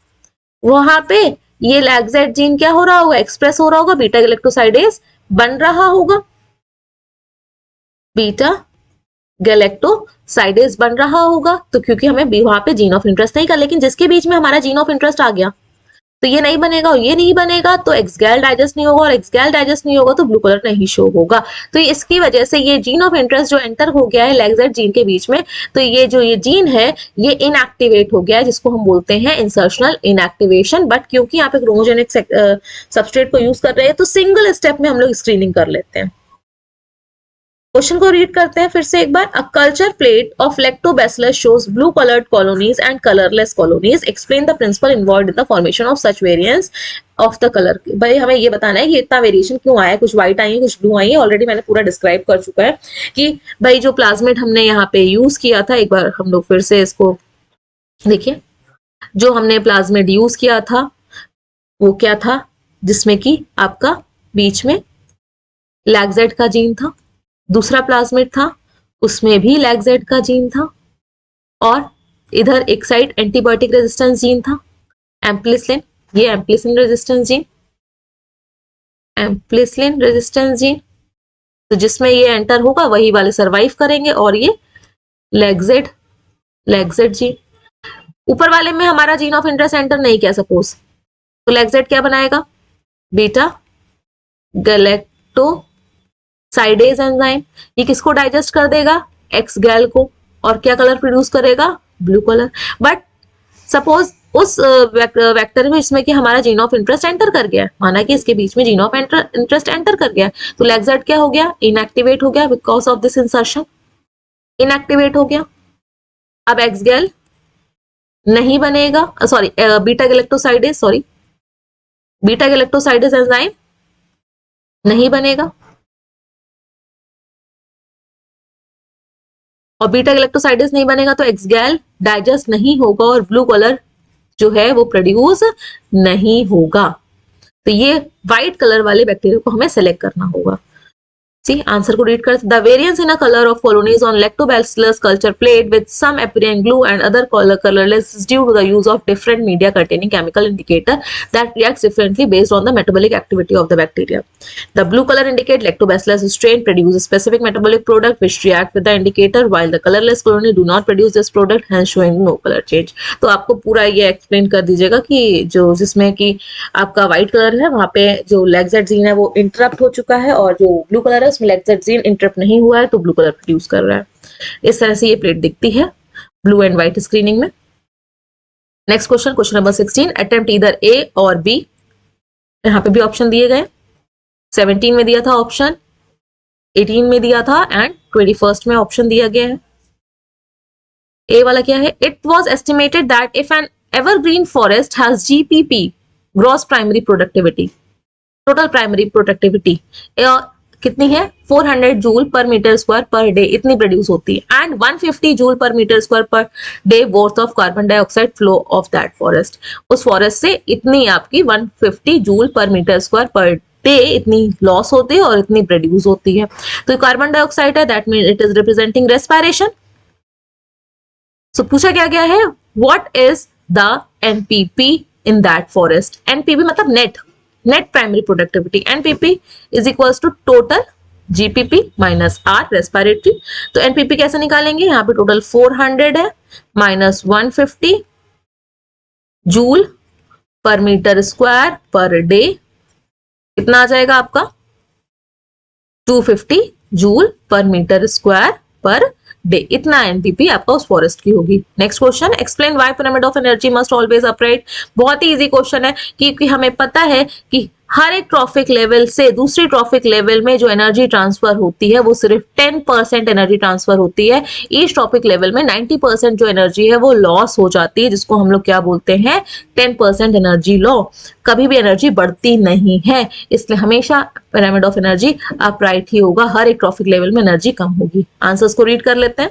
Speaker 1: वहां पे ये लैक्सेट जीन क्या हो रहा होगा, एक्सप्रेस हो रहा होगा, बीटा गैलेक्टोसाइडेज बन रहा होगा, बीटा गैलेक्टोसाइडेज बन रहा होगा। तो क्योंकि हमें वहां पे जीन ऑफ इंटरेस्ट नहीं था, लेकिन जिसके बीच में हमारा जीन ऑफ इंटरेस्ट आ गया तो ये नहीं बनेगा और ये नहीं बनेगा, तो एक्सगैल डाइजेस्ट नहीं होगा, और एक्सगैल डाइजेस्ट नहीं होगा तो ब्लू कलर नहीं शो होगा। तो इसकी वजह से ये जीन ऑफ इंटरेस्ट जो एंटर हो गया है लैक्सेट जीन के बीच में, तो ये जो ये जीन है ये इनएक्टिवेट हो गया है, जिसको हम बोलते हैं इंसर्शनल इनएक्टिवेशन। बट क्योंकि यहाँ पे क्रोमोजेनिक सबस्ट्रेट को यूज कर रहे हैं तो सिंगल स्टेप में हम लोग स्क्रीनिंग कर लेते हैं। क्वेश्चन को रीड करते हैं फिर से एक बार। A culture plate of lactobacillus shows blue coloured colonies and colourless colonies, explain the principle involved in the formation of such variance of the colour. भाई हमें ये बताना है कि इतना वेरिएशन क्यों आया है, कुछ व्हाइट आई है कुछ ब्लू आई है, ऑलरेडी मैंने पूरा डिस्क्राइब कर चुका है कि भाई जो प्लाज्मिड हमने यहाँ पे यूज किया था, एक बार हम लोग फिर से इसको देखिए, जो हमने प्लाज्मिड यूज किया था वो क्या था, जिसमें कि आपका बीच में लैक्सेट का जीन था, दूसरा प्लाज्मिड था उसमें भी लैक्सेट का जीन था, और इधर एक साइड एंटीबायोटिक रेजिस्टेंस जीन था एम्पलिसिलिन, ये एम्पलिसिलिन रेजिस्टेंस जीन, एम्पलिसिलिन रेजिस्टेंस जीन, तो जिसमें ये एंटर होगा वही वाले सरवाइव करेंगे। और ये लैक्सेट जीन, ऊपर वाले में हमारा जीन ऑफ इंटरेस्ट एंटर नहीं किया सपोज, तो लैक्सेट क्या बनाएगा, बीटा गैलेक्टोसाइडेज एंजाइम, ये किसको डाइजेस्ट कर देगा, एक्सगैल को, और क्या कलर प्रोड्यूस करेगा, ब्लू कलर। बट सपोज उस वेक्टर में इसमें कि हमारा जीन ऑफ इंटरेस्ट एंटर कर गया, माना कि इसके बीच में जीन ऑफ इंटरेस्ट एंटर कर गया, तो लैक्सेट क्या हो गया, इनएक्टिवेट हो गया because of this insertion, inactivate हो गया। अब एक्सगैल नहीं बनेगा, sorry beta galactosidase, sorry beta galactosidase enzyme नहीं बनेगा, और बीटा गैलेक्टोसाइडेज नहीं बनेगा तो एक्सगैल डाइजेस्ट नहीं होगा और ब्लू कलर जो है वो प्रोड्यूस नहीं होगा। तो ये व्हाइट कलर वाले बैक्टीरिया को हमें सेलेक्ट करना होगा। See, आंसर को रीड कर, the variance in a colour of colonies on lactobacillus culture plate with some apparent glue and other colorless is due to the use of different media containing chemical indicator that reacts differently based on the metabolic activity of the bacteria. The blue color indicate lactobacillus strain produce a specific metabolic product which react with the indicator, while the colorless colony do not produce this product, hence showing no color change. तो आपको पूरा ये explain कर दीजिएगा कि जो जिसमें कि आपका व्हाइट कलर है वहां पे जो लैक्सेटजीन है वो इंटरप्ट हो चुका है, और जो ब्लू कलर है उसमें लैक्सेटजीन इंटरप्ट नहीं हुआ है तो ब्लू कलर प्रोड्यूस कर रहा है। इस तरह से ये प्लेट दिखती है ब्लू एंड व्हाइट स्क्रीनिंग में। Next question, question number 16, attempt either A और बी। यहाँ पे भी ऑप्शन दिए गए, 17 में दिया था ऑप्शन, 18 में दिया था एंड 21 में ऑप्शन दिया गया है। ए वाला क्या है, it was estimated that if an evergreen forest has GPP gross primary productivity, total primary productivity कितनी है 400 joule per metre square per day, इतनी प्रोड्यूस होती है, and 150 joule per metre square per day worth of carbon dioxide flow of that forest. उस forest से इतनी आपकी 150 joule per metre square per day इतनी लॉस होती है और इतनी प्रोड्यूस होती है। तो कार्बन डाइऑक्साइड है, that mean it is representing respiration. So पूछा क्या गया है, what is the NPP in that forest. NPP मतलब net primary productivity, NPP is equals to total GPP minus R respiratory. तो एनपीपी कैसे निकालेंगे, यहाँ पे टोटल 400 है minus 150 joule per metre square per day, कितना आ जाएगा आपका 250 joule per metre square per day, इतना एनपीपी आपका उस फॉरेस्ट की होगी। Next question, explain why pyramid of energy must always upright. बहुत ही इजी क्वेश्चन है, क्योंकि हमें पता है कि हर एक ट्रॉफिक लेवल से दूसरी ट्रॉफिक लेवल में जो एनर्जी ट्रांसफर होती है वो सिर्फ 10% एनर्जी ट्रांसफर होती है। ईच ट्रॉफिक लेवल में 90% जो एनर्जी है वो लॉस हो जाती है, जिसको हम लोग क्या बोलते हैं 10% एनर्जी लॉ। कभी भी एनर्जी बढ़ती नहीं है, इसलिए हमेशा पिरामिड ऑफ एनर्जी अपराइट ही होगा, हर एक ट्रॉफिक लेवल में एनर्जी कम होगी। आंसर्स को रीड कर लेते हैं।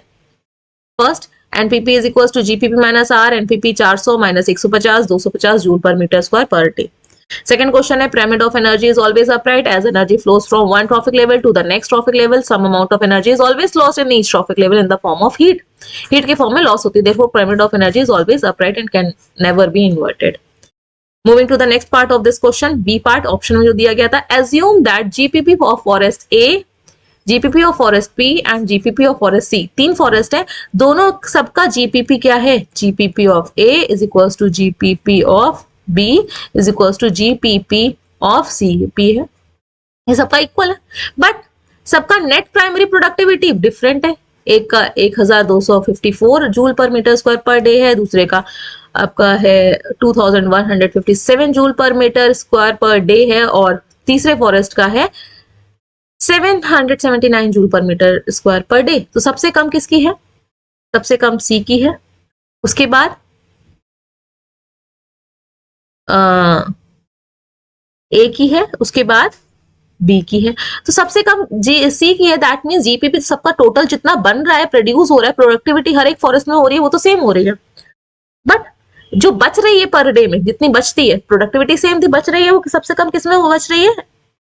Speaker 1: First, NPP is equal to GPP minus R, NPP 400 minus 150 250 joule per metre square per day. Second question है, pyramid of energy is always upright as energy flows from one trophic level to the next trophic level. Some amount of energy is always lost in each trophic level in the form of heat. Heat के form में loss होती है, therefore pyramid of energy is always upright and can never be inverted. Moving to the next part of this question, B part option में जो दिया गया था, assume that GPP of forest A, GPP of forest B and GPP of forest C, तीन forest है, दोनों सबका GPP क्या है, GPP of A is equals to GPP of B is equals to GPP of C, P है, ये सबका equal है, बट सबका नेट प्राइमरी प्रोडक्टिविटी डिफरेंट है। एक का 1254 joule per metre square per day है, दूसरे का आपका है 2157 joule per metre square per day है, और तीसरे फॉरेस्ट का है 779 joule per metre square per day. तो सबसे कम किसकी है, सबसे कम सी की है, उसके बाद ए की है, उसके बाद बी की है। तो सबसे कम जी सी की है, दैट मींस जीपीपी सबका टोटल जितना बन रहा है, प्रोड्यूस हो रहा है, प्रोडक्टिविटी हर एक फॉरेस्ट में हो रही है, वो तो सेम हो रही है, बट जो बच रही है पर डे में जितनी बचती है, प्रोडक्टिविटी सेम थी, बच रही है वो सबसे कम किसमें वो बच रही है,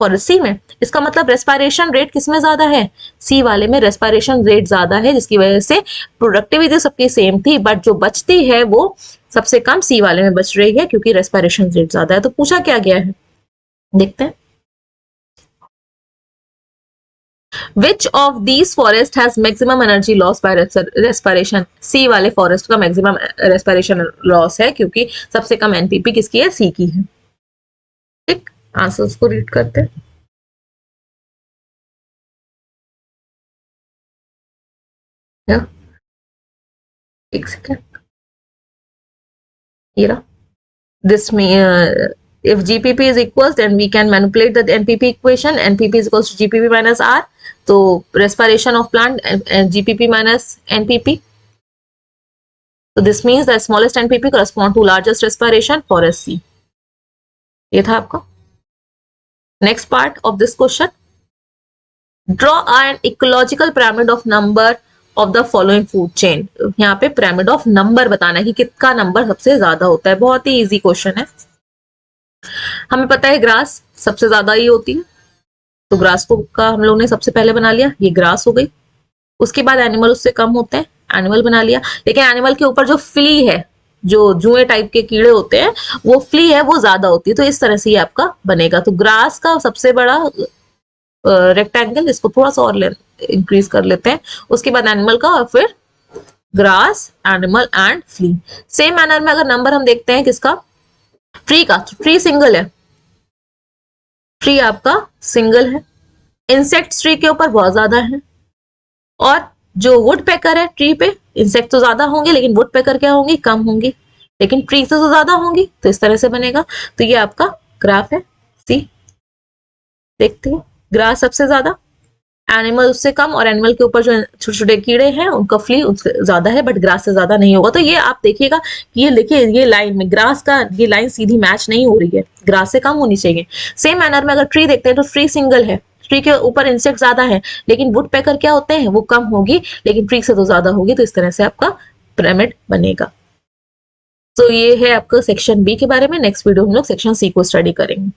Speaker 1: फॉरेस्ट सी में। इसका मतलब रेस्पिरेशन रेट किसमें ज्यादा है, सी वाले में रेस्पिरेशन रेट ज्यादा है, जिसकी वजह से प्रोडक्टिविटी सबकी सेम थी, बट जो बचती है वो सबसे कम सी वाले में बच रही है, क्योंकि रेस्पिरेशन रेट ज्यादा है। तो पूछा क्या गया है, देखते हैं। Which of these forest has maximum energy loss by respiration? सी वाले फॉरेस्ट का मैक्सिमम रेस्पिरेशन लॉस है, क्योंकि सबसे कम एनपीपी किसकी है, सी की है। ठीक, आंसर्स को रीड करते हैं। एक सेकेंड, ये रहा, this may if GPP is equals, then we can manipulate the NPP equation. NPP is equals to GPP minus R. So respiration of plant and GPP minus NPP. So this means the smallest NPP correspond to largest respiration, forest C. ये था आपका next part of this question. Draw an ecological pyramid of number of the following food chain. यहाँ पे pyramid of number बताना है कि कितना number सबसे ज्यादा होता है। बहुत ही इजी क्वेश्चन है। हमें पता है ग्रास सबसे ज्यादा ही होती है, तो ग्रास को का हम लोग ने सबसे पहले बना लिया, ये ग्रास हो गई। उसके बाद एनिमल उससे कम होते हैं, एनिमल बना लिया। लेकिन एनिमल के ऊपर जो फ्ली है, जो जुए टाइप के कीड़े होते हैं, वो फ्ली है वो ज्यादा होती है, तो इस तरह से ये आपका बनेगा। तो ग्रास का सबसे बड़ा रेक्टेंगल, इसको थोड़ा सा और इंक्रीज कर लेते हैं। उसके बाद एनिमल का, और फिर grass, animal and flea. Same manner में अगर नंबर हम देखते हैं किसका, ट्री का, तो ट्री सिंगल है, ट्री आपका सिंगल है। इंसेक्ट ट्री के ऊपर बहुत ज्यादा है, और जो वुड पेकर है ट्री पे, इंसेक्ट तो ज्यादा होंगे लेकिन वुड पेकर क्या होंगी, कम होंगी, लेकिन ट्री से तो ज्यादा होंगी, तो इस तरह से बनेगा। तो ये आपका ग्राफ है। सी देखते हैं, ग्रास सबसे ज्यादा, एनिमल उससे कम, और एनिमल के ऊपर जो छोटे छोटे कीड़े हैं उनका फ्ली उससे ज्यादा है, बट ग्रास से ज्यादा नहीं होगा। तो ये आप देखिएगा कि ये देखिए, ये लाइन में ग्रास का ये लाइन सीधी मैच नहीं हो रही है, ग्रास से कम होनी चाहिए। सेम मैनर में अगर ट्री देखते हैं तो ट्री सिंगल है, ट्री के ऊपर इंसेक्ट ज्यादा है, लेकिन वुड पेकर क्या होते हैं, वो कम होगी, लेकिन ट्री से तो ज्यादा होगी। तो इस तरह से आपका पिरामिड बनेगा। तो ये है आपका सेक्शन बी के बारे में। नेक्स्ट वीडियो हम लोग सेक्शन सी को स्टडी करेंगे।